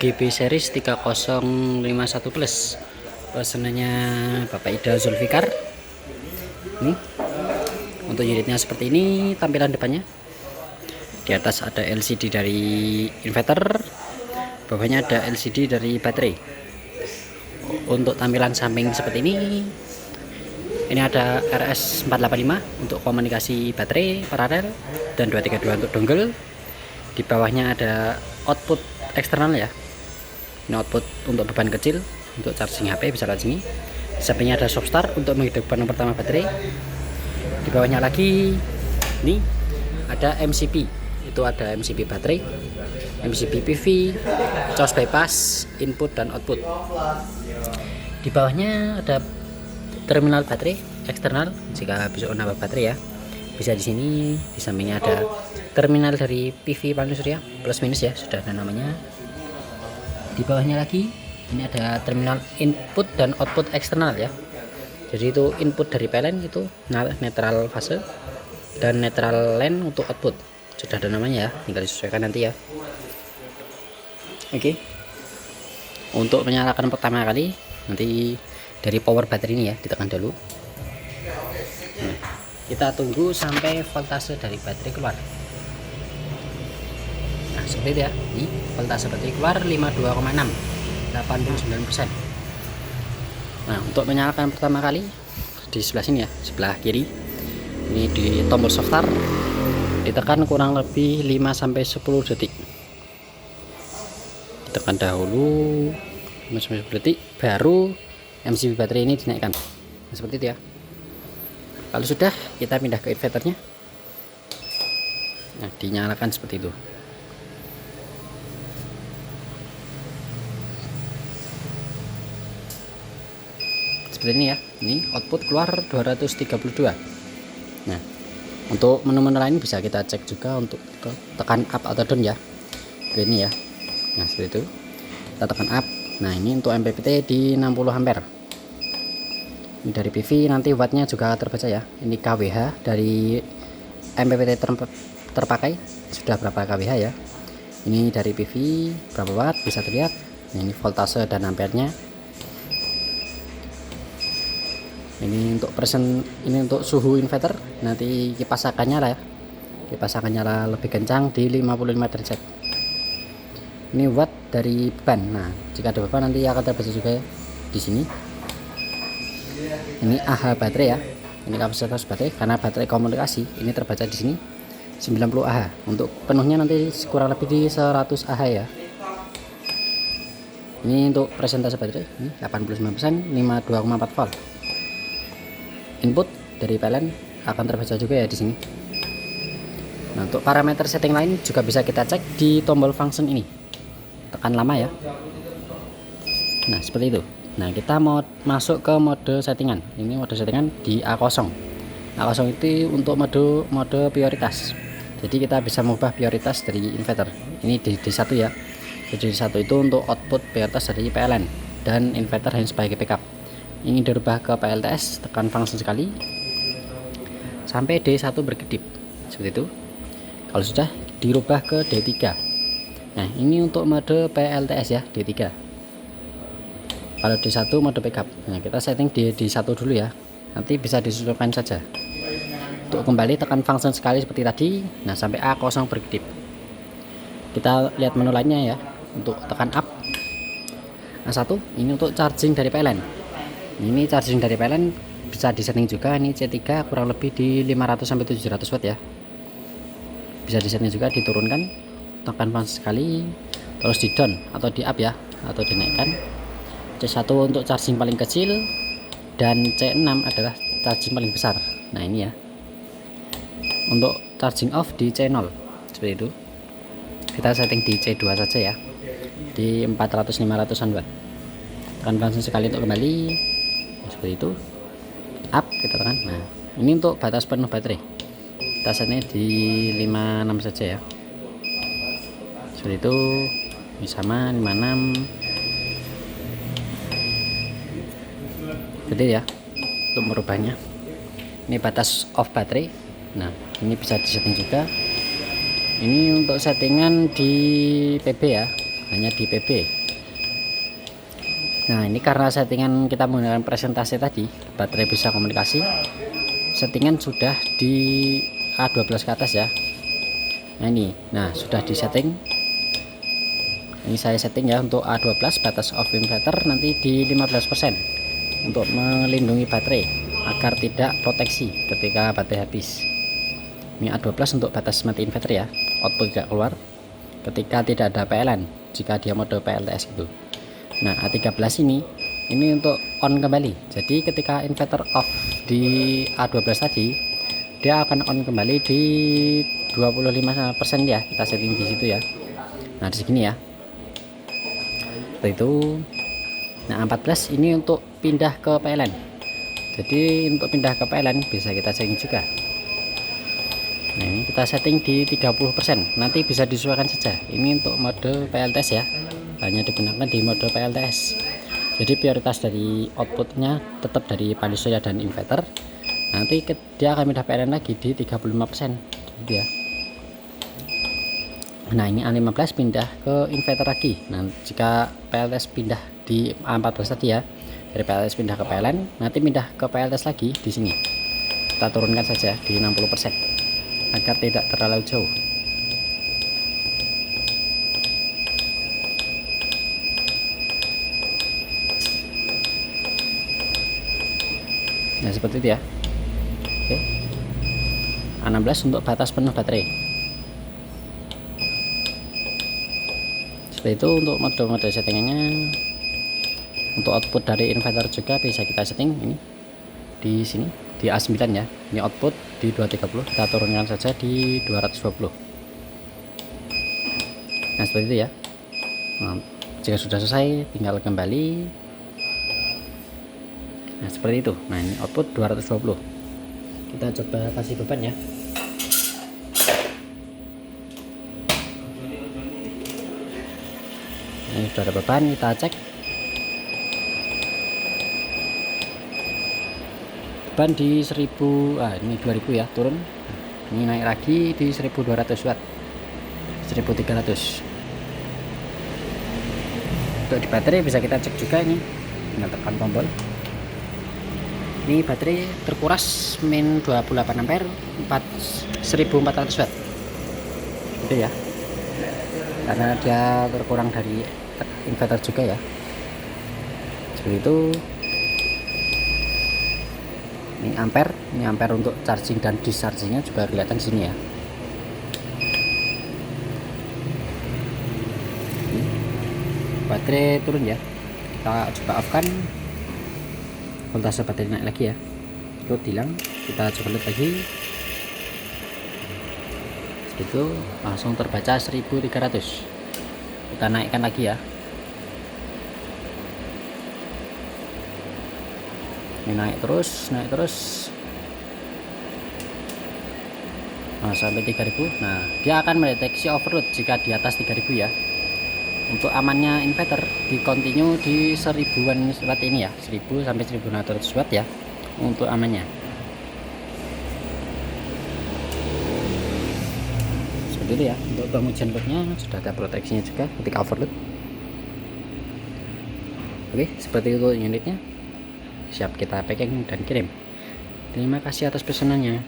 GB series 3051 plus, pesanannya Bapak Ida Zulfikar. Ini untuk unitnya seperti ini tampilan depannya. Di atas ada LCD dari inverter, bawahnya ada LCD dari baterai. Untuk tampilan samping seperti ini ada RS485 untuk komunikasi baterai paralel dan 232 untuk dongle. Di bawahnya ada output eksternal ya. Ini output untuk beban kecil, untuk charging HP bisa lewat sini. Sampingnya ada soft start untuk menghidupkan yang pertama baterai. Di bawahnya lagi ini ada MCB, itu ada MCB baterai, MCB PV, charge bypass, input dan output. Di bawahnya ada terminal baterai eksternal jika bisa nambah baterai ya. Bisa di sini. Di sampingnya ada terminal dari PV panel surya plus minus ya, sudah ada namanya. Di bawahnya lagi ini ada terminal input dan output eksternal ya. Jadi itu input dari PLN itu netral fase dan netral line untuk output. Sudah ada namanya ya, tinggal disesuaikan nanti ya. Oke. Untuk menyalakan pertama kali nanti dari power baterai ini ya ditekan dulu. Nah, kita tunggu sampai voltase dari baterai keluar. Nah, seperti itu ya. Ini voltase baterai keluar 52,6, 89%. Nah, untuk menyalakan pertama kali di sebelah sini ya, sebelah kiri. Ini di tombol soft start ditekan kurang lebih 5-10 detik. Ditekan dahulu 5-10 detik baru MCB baterai ini dinaikkan. Nah, seperti itu ya. Kalau sudah, kita pindah ke inverternya. Nah, dinyalakan seperti itu. Seperti ini ya. Ini output keluar 232. Nah, untuk menu-menu lain bisa kita cek juga untuk tekan up atau down ya. Seperti ini ya. Nah, seperti itu. Kita tekan up. Nah, ini untuk MPPT di 60 ampere. Ini dari PV, nanti wattnya juga terbaca ya. Ini kWh dari MPPT terpakai sudah berapa kWh ya. Ini dari PV berapa watt bisa terlihat. Nah, ini voltase dan ampernya. Ini untuk persen, ini untuk suhu inverter. Nanti kipas akan nyala ya. Kipas akan nyala lebih kencang di 55 derajat. Ini watt dari beban. Nah, jika ada beban nanti akan terbaca juga ya di sini. Ini AH baterai ya. Ini kapasitas baterai karena baterai komunikasi. Ini terbaca di sini 90 Ah. Untuk penuhnya nanti kurang lebih di 100 Ah ya. Ini untuk presentase baterai. Ini 89%, 52,4 volt. Input dari PLN akan terbaca juga ya di sini. Nah, untuk parameter setting lain juga bisa kita cek di tombol function ini. Tekan lama ya. Nah, seperti itu. Nah, kita mau masuk ke mode settingan. Ini mode settingan di A0. A0 itu untuk mode prioritas. Jadi kita bisa mengubah prioritas dari inverter. Ini di D1 ya. Jadi D1 itu untuk output prioritas dari PLN dan inverter hanya sebagai backup. Ini dirubah ke PLTS, tekan function sekali sampai D1 berkedip. Seperti itu. Kalau sudah dirubah ke D3. Nah, ini untuk mode PLTS ya, D3. Kalau D1 mode backup. Nah, kita setting di D1 dulu ya. Nanti bisa disesuaikan saja. Untuk kembali tekan function sekali seperti tadi. Nah, sampai A0 berkedip. Kita lihat menu lainnya ya. Untuk tekan up. A1 ini untuk charging dari PLN. Ini charging dari PLN bisa disetting juga. Ini C3 kurang lebih di 500-700 watt ya. Bisa disetting juga diturunkan. Tekan function sekali. Terus di down atau di up ya. Atau dinaikkan. C1 untuk charging paling kecil dan C6 adalah charging paling besar. Nah, ini ya. Untuk charging off di C0 seperti itu. Kita setting di C2 saja ya. Di 400-500an watt. Tekan function sekali untuk kembali. Nah, seperti itu. Up kita tekan. Nah, ini untuk batas penuh baterai. Kita setnya di 56 saja ya. Seperti itu. Ini sama 56. Gede ya untuk merubahnya. Ini batas off baterai. Nah, ini bisa disetting juga. Ini untuk settingan di PB ya, hanya di PB. Nah ini karena settingan kita menggunakan presentasi tadi, baterai bisa komunikasi, settingan sudah di A12 ke atas ya. Nah ini, nah sudah disetting. Ini saya setting ya untuk A12, batas off inverter nanti di 15% untuk melindungi baterai agar tidak proteksi ketika baterai habis. Ini A12 untuk batas mati inverter ya, output tidak keluar ketika tidak ada PLN jika dia mode PLTS itu. Nah A13 ini untuk on kembali, jadi ketika inverter off di A12 tadi dia akan on kembali di 25% ya, kita setting di situ ya. Nah di sini ya, seperti itu. Nah 14 ini untuk pindah ke PLN, jadi untuk pindah ke PLN bisa kita setting juga. Nah ini kita setting di 30%, nanti bisa disesuaikan saja. Ini untuk mode PLTS ya, hanya digunakan di mode PLTS, jadi prioritas dari outputnya tetap dari panel surya dan inverter. Nanti dia akan pindah PLN lagi di 35% gitu ya. Nah ini A15 pindah ke inverter lagi. Nah jika PLTS pindah di A14 tadi ya, dari PLTS pindah ke PLN, nanti pindah ke PLTS lagi di sini. Kita turunkan saja di 60% agar tidak terlalu jauh. Nah seperti itu ya. Oke. A16 untuk batas penuh baterai. Seperti itu untuk mode-mode settingannya. Untuk output dari inverter juga bisa kita setting ini di sini di A9 ya. Ini output di 230, kita turunkan saja di 220. Nah seperti itu ya. Nah, jika sudah selesai tinggal kembali. Nah seperti itu. Nah ini output 220. Kita coba kasih beban ya. Ini sudah ada beban, kita cek. Beban di 1000, ini 2000 ya, turun. Ini naik lagi di 1200 watt, 1300. Untuk di baterai bisa kita cek juga, ini tinggal tekan tombol. Ini baterai terkuras min 28 ampere 1400 watt itu ya, karena dia terkurang dari inverter juga ya. Seperti itu. Ini ampere untuk charging dan dischargingnya juga kelihatan di sini ya. Baterai turun ya, kita coba off kan, voltase baterai naik lagi ya, itu hilang. Kita coba lihat lagi, itu langsung terbaca 1300. Kita naikkan lagi ya, ini naik terus sampai 3000. Nah dia akan mendeteksi overload jika di atas 3000 ya. Untuk amannya inverter di continue di 1000-an watt ini ya, 1000 sampai 1600 watt ya untuk amannya. Seperti itu ya. Untuk pengujian loadnya sudah ada proteksinya juga ketika overload. Oke, seperti itu unitnya, siap kita packing dan kirim. Terima kasih atas pesanannya.